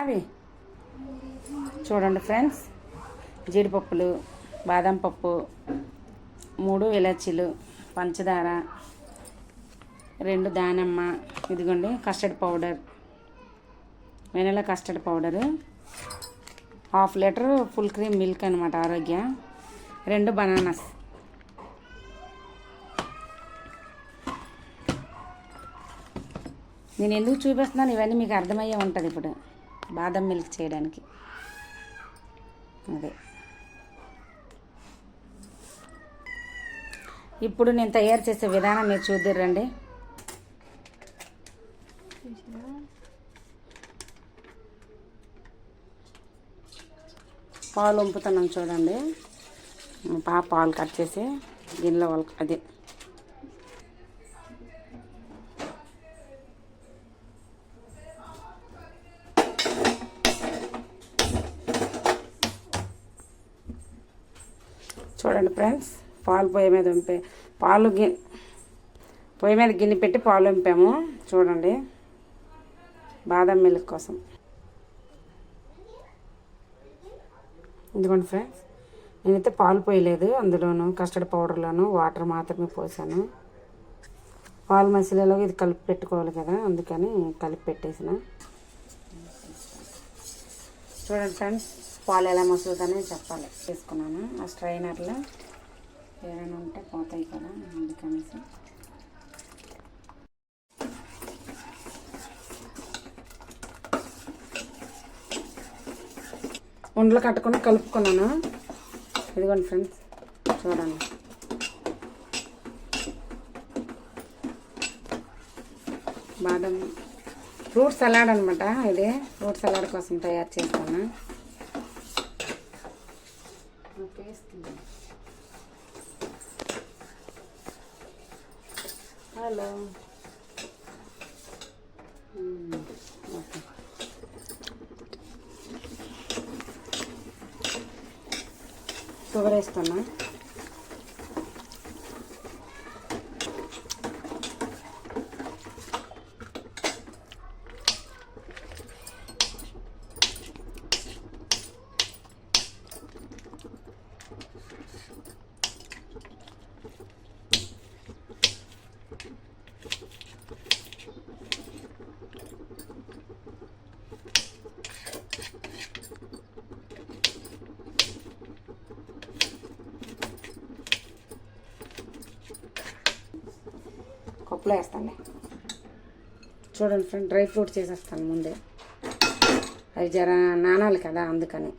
అవి చూడండి ఫ్రెండ్స్, జీడిపప్పులు, బాదం పప్పు, 3 ఇలాచీలు, పంచదార, 2 దానిమ్మ, ఇదిగోండి custard powder, vanilla custard powder, 1/2 litre full cream milk అనమాట ఆరోగ్య, 2 బనానాస్. నేను ఎందుకు చూపిస్తున్నాను ఇవన్నీ మీకు అర్థమయ్యే ఉంటుంది. ఇప్పుడు బాదం మిల్క్ చేయడానికి అదే. ఇప్పుడు నేను తయారు చేసే విధానం మీరు చూద్దురండి. పాలు వంపుతున్నాం చూడండి. పాలు కట్ చేసి గిన్నెలో అదే చూడండి ఫ్రెండ్స్, పాలు పొయ్యి మీద పొయ్యి మీద గిన్నె పెట్టి పాలు వంపాము చూడండి, బాదం మిల్క్ కోసం. ఇదిగోండి ఫ్రెండ్స్, నేనైతే పాలు పోయలేదు, అందులోను కస్టర్డ్ పౌడర్లోను వాటర్ మాత్రమే పోసాను. పాలు మసిలేలో ఇది కలిపి పెట్టుకోవాలి కదా, అందుకని కలిపి పెట్టేసిన. చూడండి ఫ్రెండ్స్, పాలు ఎలా మసులుతానే చెప్పాలి తీసుకున్నాను. ఆ స్ట్రైనర్లో ఏమైనా ఉంటే పోతాయి కదా, అందుకనేసి. ఉండలు కట్టుకొని కలుపుకున్నాను. ఇదిగోండి ఫ్రెండ్స్ చూడండి, బాదం ఫ్రూట్ సలాడ్ అనమాట. ఇది ఫ్రూట్ సలాడ్ కోసం తయారు చేస్తాను. Hello, okay. షుగర్ వేస్తున్నా. కప్పులో వేస్తాను చూడండి ఫ్రెండ్. డ్రై ఫ్రూట్ చేసేస్తాను ముందే, అవి జర నానాలి కదా, అందుకని.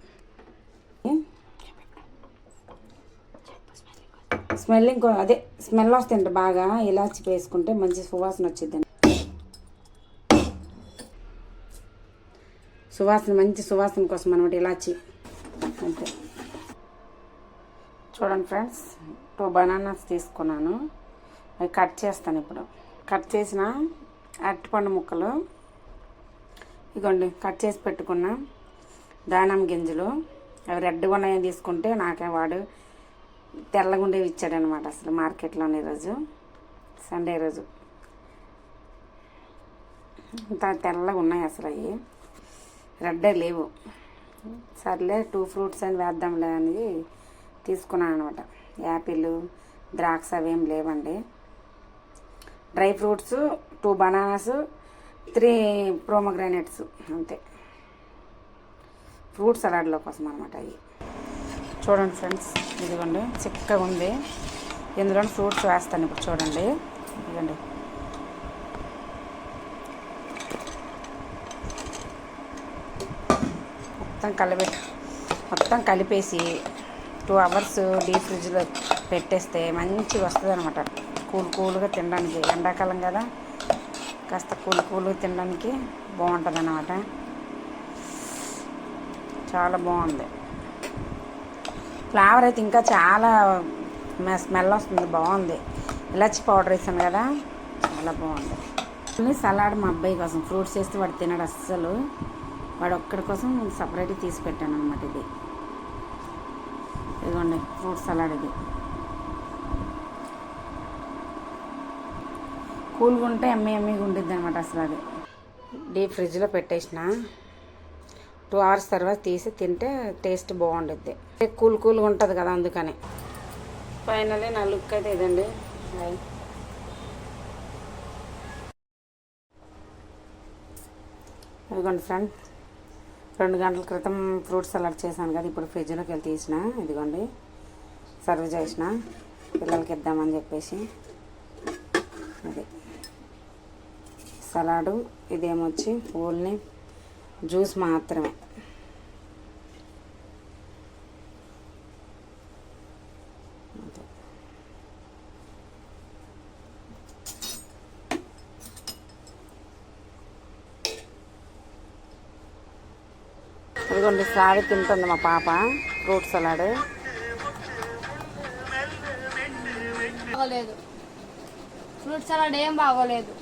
స్మెల్లింగ్ అదే స్మెల్ వస్తుంది బాగా, ఇలాచి వేసుకుంటే మంచి సువాసన వచ్చిందండి. మంచి సువాసన కోసం అనమాట ఇలాచి అంతే. చూడండి ఫ్రెండ్స్, 2 బనానాస్ తీసుకున్నాను, అవి కట్ చేస్తాను ఇప్పుడు. కట్ చేసిన అరటిపండు ముక్కలు, ఇదిగోండి కట్ చేసి పెట్టుకున్న దానిమ్మ గింజలు, అవి రెడ్గా ఉన్నాయని తీసుకుంటే నాకే వాడు తెల్లగుండేవి ఇచ్చాడనమాట. అసలు మార్కెట్లోనే ఈరోజు సండే రోజు ఇంత తెల్లగా ఉన్నాయి అసలు, అవి రెడ్డే లేవు. సర్లే 2 ఫ్రూట్స్ అని వేద్దాంలే అని తీసుకున్నాను అనమాట. యాపిల్, ద్రాక్ష అవేం లేవండి. డ్రై ఫ్రూట్స్ 2 బనానాస్, 3 ప్రోమోగ్రానేట్స్ అంతే. ఫ్రూట్ సలాడ్లో కోసం అనమాట అవి. చూడండి ఫ్రెండ్స్, ఇదిగోండి చిక్కగా ఉంది. ఇందులో ఫ్రూట్స్ వేస్తాను ఇప్పుడు చూడండి. ఇదిగోండి మొత్తం కలిపేసి 2 అవర్స్ డీప్ ఫ్రిడ్జ్లో పెట్టేస్తే మంచిగా వస్తుంది అనమాట. కూల్గా తినడానికి, ఎండాకాలం కదా, కాస్త కూల్గా తినడానికి బాగుంటుంది అన్నమాట. చాలా బాగుంది. ఫ్లేవర్ అయితే ఇంకా చాలా స్మెల్ వస్తుంది, బాగుంది. ఇలాచి పౌడర్ వేసాను కదా, చాలా బాగుంది. సలాడ్ మా అబ్బాయి కోసం ఫ్రూట్స్ వేస్తే వాడు తినడు అస్సలు, వాడు ఒక్కడి కోసం సపరేట్గా తీసి పెట్టాను అనమాట. ఇదిగోండి ఫ్రూట్ సలాడ్. ఇది కూల్గా ఉంటే ఎమ్మీగా ఉండిద్ది అనమాట అసలు. అది డీప్ ఫ్రిడ్జ్లో పెట్టేసిన 2 hours తర్వాత తీసి తింటే టేస్ట్ బాగుండుద్ది. కూల్ కూల్గా ఉంటుంది కదా, అందుకని. ఫైనల్లీ నా లుక్ అయితే ఇదండి. ఇదిగోండి ఫ్రెండ్, 2 గంటల క్రితం ఫ్రూట్ సలాడ్ చేశాను కదా, ఇప్పుడు ఫ్రిడ్జ్లోకి వెళ్ళి తీసిన. ఇదిగోండి సర్వ్ చేసిన పిల్లలకి ఇద్దామని చెప్పేసి. అది సలాడు, ఇదేమొచ్చి ఓన్లీ జ్యూస్ మాత్రమే. ఇదిగోండి శ్రావి తింటుంది మా పాప ఫ్రూట్ సలాడ్. బాగోలేదు, ఫ్రూట్ సలాడ్ ఏం బాగోలేదు.